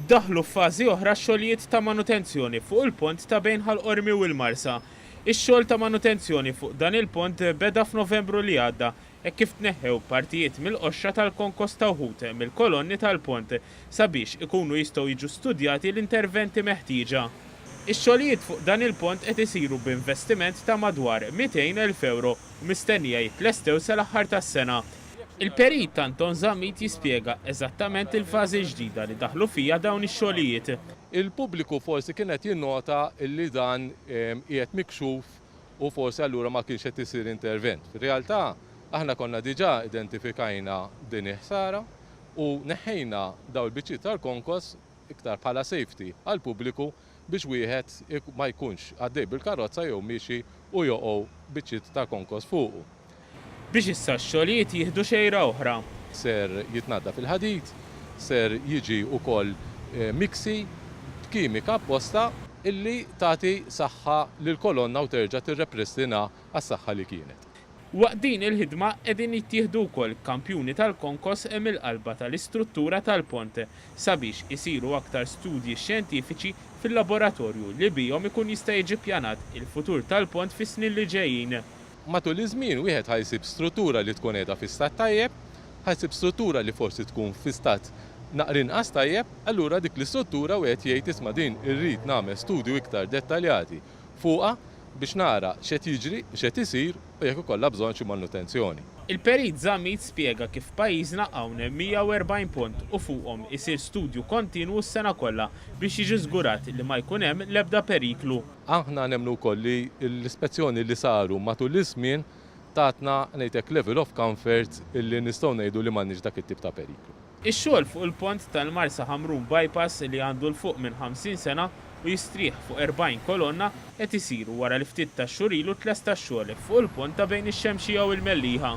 Daħlu f'fażi oħra xogħlijiet ta' manutenzjoni fuq il-pont ta' bejn ħal-Qormi u l-Marsa. Ix-xogħol ta' manutenzjoni fuq dan il-pont beda f'Novembru li għadda hekk kif tneħħew partijiet mill-qoxxa tal-konkos ta' wħud mill-kolonni tal-pont sabiex ikunu jistgħu jiġu studjati l-interventi meħtieġa. Ix-xogħlijiet fuq dan il-pont qed isiru b'investiment ta' madwar 200,000 euro u mistennija jitlestew sal-aħħar tas-sena. Il-perit Anton Zammit jispjega eżattament il-fażi ġdida li daħlu fija dawn ix-xogħlijiet. Il-pubbliku forsi kienet jinnota li dan qiegħed mikxuf u forsi allura ma kienx qed isir intervent. Fir-realtà aħna konna diġà identifikajna din il-ħsara u neħħejna daw il-biċċiet tal-konkos iktar bħala safety għall-pubbliku biex wieħed ma jkunx għaddej bil-karozza jew miexi u joqgħu biċċiet tal-konkos fuqu. Biex issa x-xogħlijiet jieħdu xejra oħra. Ser jitnadda fil-ħadid, ser jiġi wkoll miksi kimika apposta illi tagħti saħħa lil kolonna u terġa' tirreprestina għas-saħħa li kienet. Waqt din il-ħidma qegħdin jittieħdu wkoll kampjuni tal-konkos mill-qalba tal-istruttura tal-pont sabiex isiru aktar studji xjentifiċi fil-laboratorju li bihom ikun jista' jiġi ppjanat il-futur tal-pont fis-snin li ġejjin. Matul iż-żmien wieħed ħajsib struttura li tkun qiegħda fi stat tajjeb, ħajsib struttura li forsi tkun fi stat naqrin qas tajjeb, allura dik l-istruttura wieħed jgħid isma' din irrid nagħmel studju iktar dettaljati fuqha biex nara x'qed jiġri, x'qed isir u jekk ikollha bżonn xi manutenzjoni. Il-perit Zammit spjega kif pajjiżna hawn 140 pont u fuqhom isir studju kontinwu s-sena kollha biex jiġi żgurat li ma jkun hemm l-ebda periklu. Aħna nemmnu wkoll li l-ispezzjoni li saru matul iż-żmien tatna ngħidlek level of comfort illi nistgħu ngħidu li m'għandniex dak it-tip ta' periklu. Ix-xogħol fuq il-pont tal-Marsa Ħamrun bypass li għandu l-fuq minn 50 sena u jistrieħ fuq 40 kolonna qed isiru wara li ftit tax-xhur ilu tlesta x-xogħol fuq il-pont ta' bejn ix-Xemxija u l-Mellieħa.